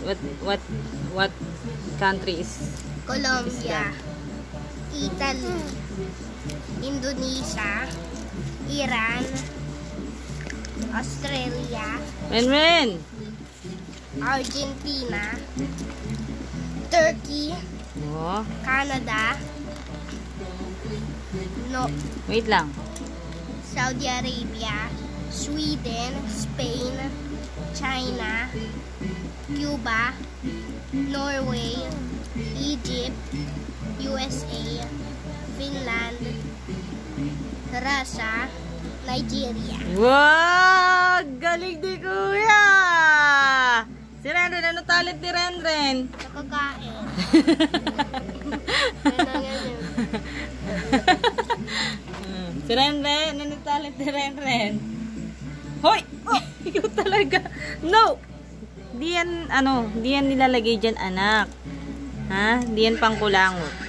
What country is Colombia, Italy, Indonesia, Iran, Australia, Ren. Argentina, Turkey, Oh, Canada, wait lang. Saudi Arabia, Sweden, Spain, China, Cuba, Norway, Egypt, USA, Finland, Russia, Nigeria. Wow! Galing di kuya! Si Renren, ano talent ni Renren? Nakakain. Si Renren, ano talent ni Renren? Hoy! Ikaw talaga. No! Di yan nilalagay dyan, anak. Ha? Di yan pangkulangot.